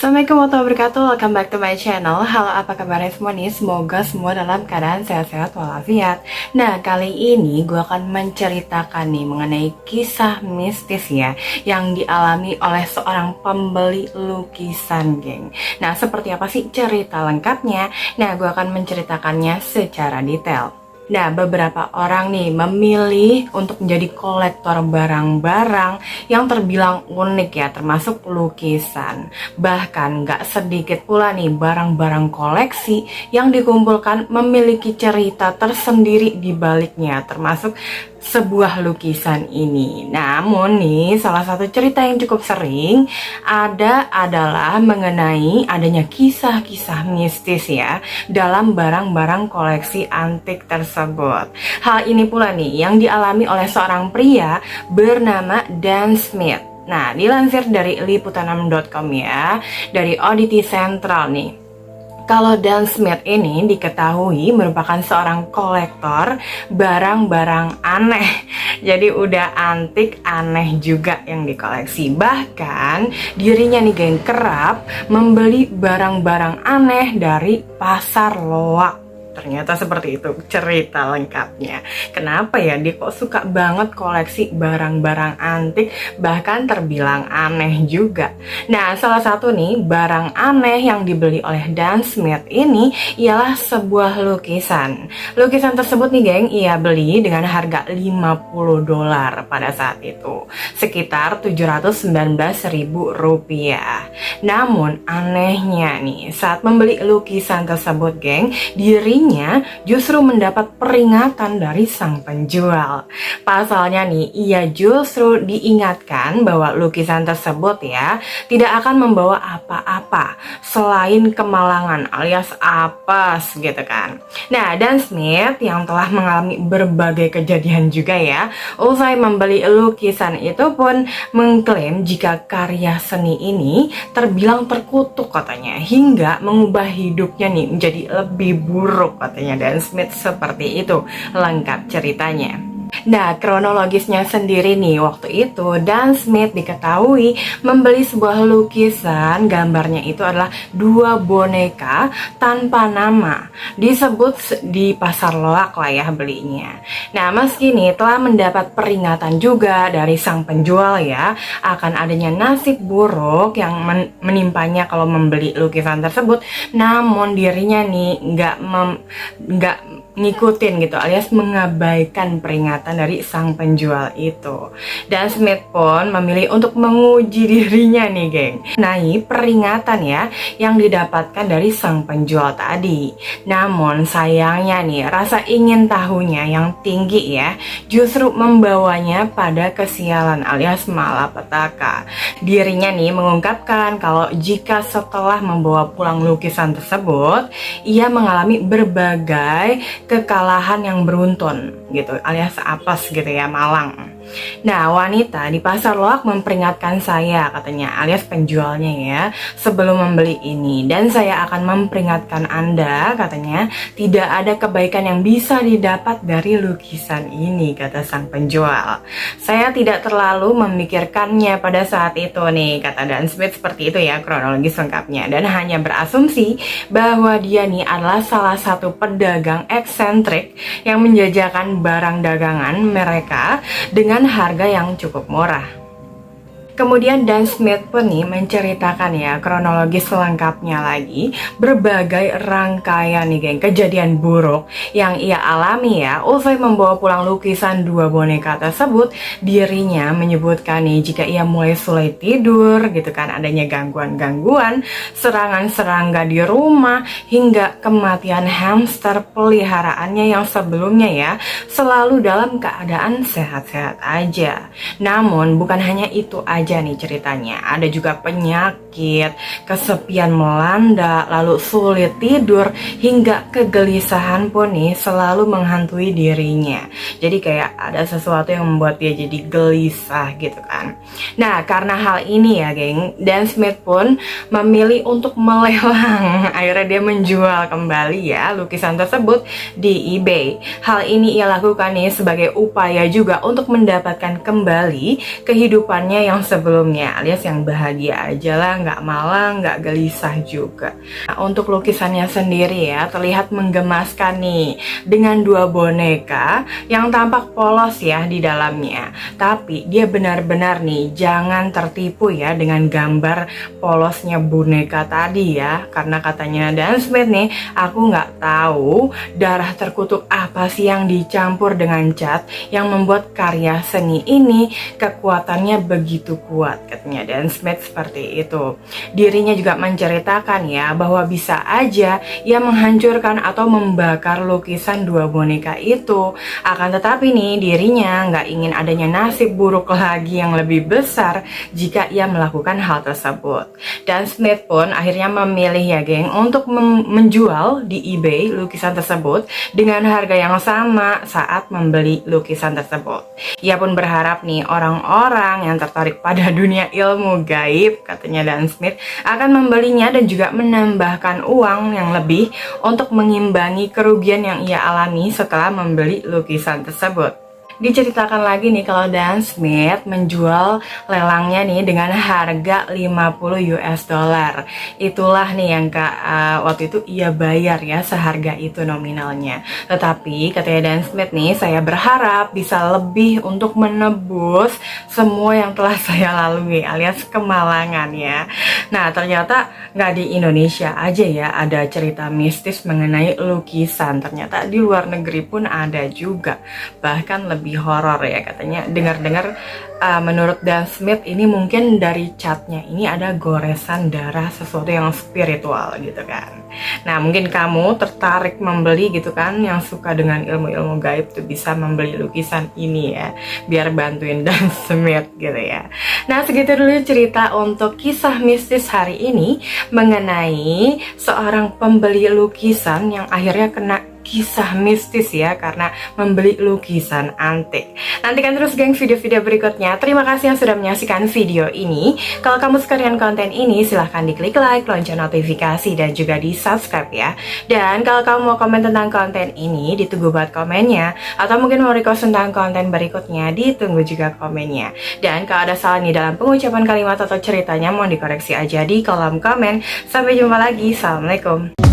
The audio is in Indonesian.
Assalamualaikum warahmatullahi wabarakatuh. Welcome back to my channel. Halo, apa kabarnya semua nih? Semoga semua dalam keadaan sehat-sehat walafiat. Nah, kali ini gue akan menceritakan nih mengenai kisah mistis ya yang dialami oleh seorang pembeli lukisan, geng. Nah, seperti apa sih cerita lengkapnya? Nah, gue akan menceritakannya secara detail. Nah, beberapa orang nih memilih untuk menjadi kolektor barang-barang yang terbilang unik ya, termasuk lukisan. Bahkan gak sedikit pula nih barang-barang koleksi yang dikumpulkan memiliki cerita tersendiri di baliknya, termasuk sebuah lukisan ini. Namun nih, salah satu cerita yang cukup sering adalah mengenai adanya kisah-kisah mistis ya dalam barang-barang koleksi antik tersebut. Hal ini pula nih yang dialami oleh seorang pria bernama Dan Smith. Nah, dilansir dari liputan6.com ya, dari Oddity Central nih. Kalau Dan Smith ini diketahui merupakan seorang kolektor barang-barang aneh. Jadi udah antik, aneh juga yang dikoleksi. Bahkan dirinya nih geng kerap membeli barang-barang aneh dari pasar loak. Ternyata seperti itu cerita lengkapnya. Kenapa ya dia kok suka banget koleksi barang-barang antik, bahkan terbilang aneh juga. Nah, salah satu nih barang aneh yang dibeli oleh Dan Smith ini ialah sebuah lukisan. Lukisan tersebut nih geng, ia beli dengan harga $50 pada saat itu, sekitar Rp719.000. Namun anehnya nih, saat membeli lukisan tersebut geng, dirinya justru mendapat peringatan dari sang penjual. Pasalnya nih, ia justru diingatkan bahwa lukisan tersebut ya tidak akan membawa apa-apa selain kemalangan alias apes gitu kan. Nah, Dan Smith yang telah mengalami berbagai kejadian juga ya, usai membeli lukisan itu pun mengklaim jika karya seni ini terbilang terkutuk katanya, hingga mengubah hidupnya nih menjadi lebih buruk katanya Dan Smith. Seperti itu lengkap ceritanya. Nah, kronologisnya sendiri nih, waktu itu Dan Smith diketahui membeli sebuah lukisan, gambarnya itu adalah dua boneka tanpa nama, disebut di pasar loak lah ya belinya. Nah, meski nih telah mendapat peringatan juga dari sang penjual ya akan adanya nasib buruk yang menimpanya kalau membeli lukisan tersebut, namun dirinya nih nggak ngikutin gitu, alias mengabaikan peringatan dari sang penjual itu. Dan Smith pun memilih untuk menguji dirinya nih geng, naik peringatan ya yang didapatkan dari sang penjual tadi. Namun sayangnya nih, rasa ingin tahunya yang tinggi ya justru membawanya pada kesialan alias malapetaka. Dirinya nih mengungkapkan kalau jika setelah membawa pulang lukisan tersebut, ia mengalami berbagai kekalahan yang beruntun gitu, alias apes gitu ya, malang. Nah, wanita di pasar loak memperingatkan saya katanya, alias penjualnya ya, sebelum membeli ini, dan saya akan memperingatkan Anda katanya, tidak ada kebaikan yang bisa didapat dari lukisan ini, kata sang penjual. Saya tidak terlalu memikirkannya pada saat itu nih, kata Dan Smith. Seperti itu ya kronologis lengkapnya, dan hanya berasumsi bahwa dia nih adalah salah satu pedagang eksentrik yang menjajakan barang dagangan mereka dengan harga yang cukup murah. Kemudian Dan Smith pun nih menceritakan ya kronologis selengkapnya lagi berbagai rangkaian nih geng kejadian buruk yang ia alami ya usai membawa pulang lukisan dua boneka tersebut. Dirinya menyebutkan nih jika ia mulai sulit tidur gitu kan, adanya gangguan-gangguan, serangan serangga di rumah, hingga kematian hamster peliharaannya yang sebelumnya ya selalu dalam keadaan sehat-sehat aja. Namun bukan hanya itu aja nih ceritanya, ada juga penyakit, kesepian melanda, lalu sulit tidur, hingga kegelisahan pun nih selalu menghantui dirinya. Jadi kayak ada sesuatu yang membuat dia jadi gelisah gitu kan. Nah, karena hal ini ya geng, Dan Smith pun memilih untuk melelang. Akhirnya dia menjual kembali ya lukisan tersebut di eBay. Hal ini ia lakukan nih sebagai upaya juga untuk mendapatkan kembali kehidupannya yang sebelumnya, alias yang bahagia aja lah, nggak malang, nggak gelisah juga. Nah, untuk lukisannya sendiri ya, terlihat menggemaskan nih, dengan dua boneka yang tampak polos ya di dalamnya. Tapi dia benar-benar nih, jangan tertipu ya dengan gambar polosnya boneka tadi ya, karena katanya Dan Smith nih, aku nggak tahu darah terkutuk apa sih yang dicampur dengan cat yang membuat karya seni ini kekuatannya begitu kuat, katanya Dan Smith seperti itu. Dirinya juga menceritakan ya bahwa bisa aja ia menghancurkan atau membakar lukisan dua boneka itu. Akan tetapi nih, dirinya nggak ingin adanya nasib buruk lagi yang lebih besar jika ia melakukan hal tersebut. Dan Smith pun akhirnya memilih ya geng untuk menjual di eBay lukisan tersebut dengan harga yang sama saat membeli lukisan tersebut. Ia pun berharap nih orang-orang yang tertarik pada dunia ilmu gaib, katanya Dan Smith, akan membelinya dan juga menambahkan uang yang lebih untuk mengimbangi kerugian yang ia alami setelah membeli lukisan tersebut. Diceritakan lagi nih kalau Dan Smith menjual lelangnya nih dengan harga 50 US dollar. Itulah nih yang waktu itu ia bayar ya, seharga itu nominalnya. Tetapi katanya Dan Smith nih, saya berharap bisa lebih untuk menebus semua yang telah saya lalui alias kemalangan ya. Nah ternyata nggak di Indonesia aja ya ada cerita mistis mengenai lukisan. Ternyata di luar negeri pun ada juga, bahkan lebih horor ya katanya. Dengar-dengar menurut Dan Smith ini mungkin dari catnya ini ada goresan darah, sesuatu yang spiritual gitu kan. Nah mungkin kamu tertarik membeli gitu kan, yang suka dengan ilmu-ilmu gaib tuh bisa membeli lukisan ini ya, biar bantuin Dan Smith gitu ya. Nah segitu dulu cerita untuk kisah mistis hari ini mengenai seorang pembeli lukisan yang akhirnya kena kisah mistis ya karena membeli lukisan antik. Nantikan terus geng video-video berikutnya. Terima kasih yang sudah menyaksikan video ini. Kalau kamu suka dengan konten ini, silahkan diklik like, lonceng notifikasi, dan juga di subscribe ya. Dan kalau kamu mau komen tentang konten ini, ditunggu buat komennya. Atau mungkin mau request tentang konten berikutnya, ditunggu juga komennya. Dan kalau ada salah nih dalam pengucapan kalimat atau ceritanya, mohon dikoreksi aja di kolom komen. Sampai jumpa lagi. Assalamualaikum.